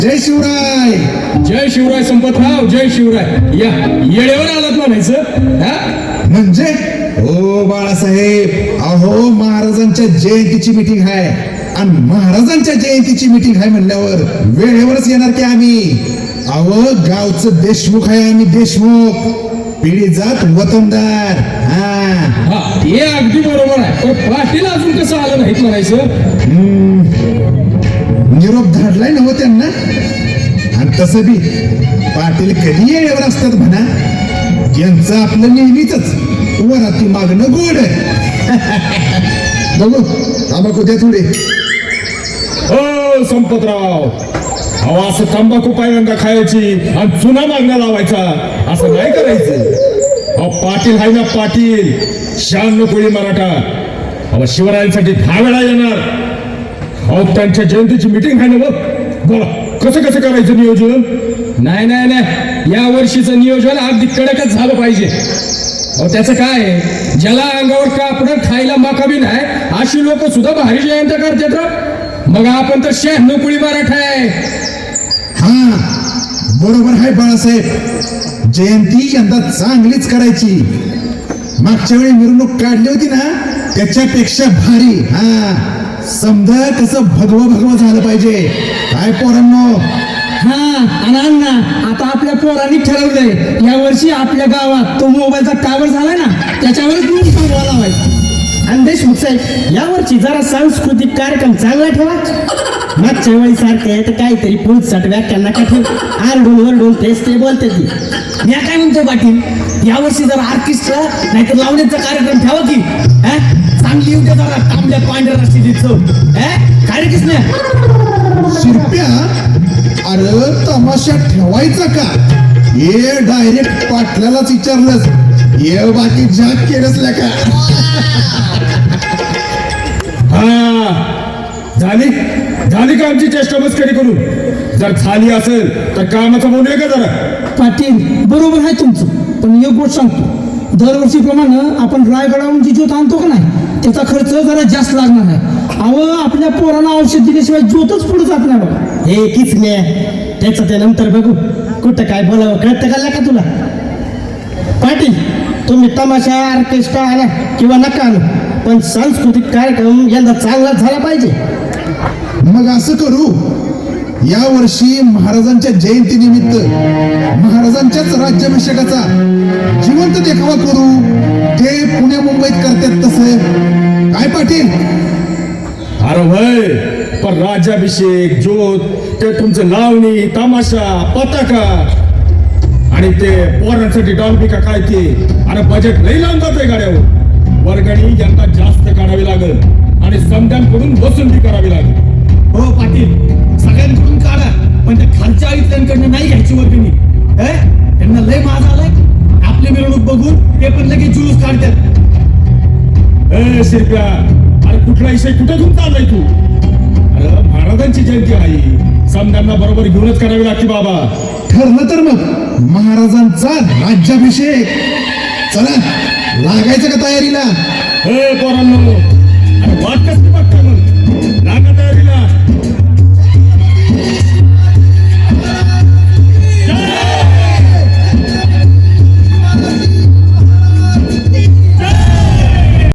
जय शिवराय. जय शिवराय संपतराव, जय शिवराय. या येळेवर आलात म्हणायचं. म्हणजे हो बाळासाहेब, अहो महाराजांच्या जयंतीची मीटिंग आहे आणि महाराजांच्या जयंतीची मीटिंग आहे म्हणल्यावर वेळेवरच येणार की आम्ही. अहो गावचं देशमुख आहे आम्ही, देशमुख पिढी जात वतनदार. हे अगदी बरोबर आहे. पण पाटील अजून कसं आलं नाहीत म्हणायचं. निरोप धाडलाय नव त्यांना. आणि तसं बी पाटील कधी येळेवर असतात म्हणा. यांचं आपलं नेहमीच वराती मागणं गोड. बघू तंबाखू द्या थोडे. हो संपतराव, अहो असं तंबाखू पहिल्यांदा खायची आणि चुना मागणं लावायचा असं नाही करायचं. अहो पाटील हाय ना पाटील, 96 कोळी मराठा. अहो शिवरायांसाठी 10 वेळा येणार. अहो त्यांच्या जयंतीची मीटिंग आहे ना. बघ बोला कसं कसं करायचं नियोजन. नाही नाही नाही, या वर्षीचं नियोजन अगदी कडकच झालं पाहिजे. अहो त्याचं काय, ज्याला अंगावर कापड खायला माकाबी नाही अशी लोक सुद्धा भारी जयंत करतात. मग आपण तर 96 कोळी मराठा आहे. हा बरोबर आहे बाळासाहेब, जयंती यंदा चांगलीच करायची. मागच्या वेळी मिरवणूक काढली होती ना त्याच्यापेक्षा भारी. समजा कसं भगवं भगवं झालं पाहिजे. काय पोरांनो. आणि अण्णा आता आपल्या पोरांनी ठरवलंय या वर्षी आपल्या गावात तो मोबाईलचा टावर झालाय ना त्याच्यावरच मी सांगवा लावायचा. आणि देशमुख साहेब यावर्षी जरा सांस्कृतिक कार्यक्रम चांगला ठेवा. मागच्या वेळी सारखे तर काहीतरी पुढसाठी व्याख्यान नका ठेव. आरडून वरडून तेच ते बोलते ती. मी काय म्हणतो पाटील, यावर्षी जरा ऑर्केस्ट्रा नाहीतर लावण्याचा कार्यक्रम ठेवा की. चांगली उद्या जरा तांबड्या पांढऱ्या रस्त्याची चव. काय रे कृष्ण शिरप्या, अरे तमाशा ठेवायचा का? ये डायरेक्ट पाटलालाच विचारलंस. ये बाकी जाग केलंच का? झाली झाली का आमची चेष्टा मस्करी करून. जर झाली असेल तर कामाचं बोलूया का जरा. पाटील बरोबर आहे तुमचं, पण एक गोष्ट सांगतो, दरवर्षीप्रमाणे आपण रायगडावरून जी ज्योत आणतो का नाही त्याचा खर्च जरा जास्त लागणार आहे. अहो आपल्या पोरांना औषध दिल्याशिवाय ज्योतच पुढे जात नाही बघा. हे किच नाही, त्याचं ते नंतर बघू. कुठं काय बोलावं कळतं का तुला. पाटील तुम्ही तमाशा ऑर्केस्ट्रा आणा किंवा नका आणू, पण सांस्कृतिक कार्यक्रम यंदा चांगला झाला पाहिजे. मग असं करू, या वर्षी महाराजांच्या जयंतीनिमित्त महाराजांच्याच राज्याभिषेकाचा जिवंत देखावा करू. ते पुणे मुंबईत करतात तसं. काय पाटील. अरे वय, पण राज्याभिषेक ज्योत ते तुमचं लावणी तमाशा पताका आणि ते पोरांसाठी डॉल्बिका काय ते. अरे बजेट लई लावून जातंय गाड्यावर. वर्गणी यंदा जास्त काढावी लागेल आणि समद्यांकडून वसुली करावी लागेल. हो पाटील, सगळ्यांकडून काढा, पण त्या खालच्या आयुक्तांकडनं नाही घ्यायची वर्गणी. त्यांना लय माज आलाय. आपली मिरवणूक बघून ते पण लगेच जुलूस काढतात. ए शिरप्या, अरे कुठला विषय कुठे घेऊन चाललाय तू. अरे महाराजांची जयंती आहे, समद्यांना बरोबर घेऊनच करावी लागते बाबा. ठरलं तर मग महाराजांचा राज्याभिषेक. चला लागायचं का तयारीला. हे पोरांनो,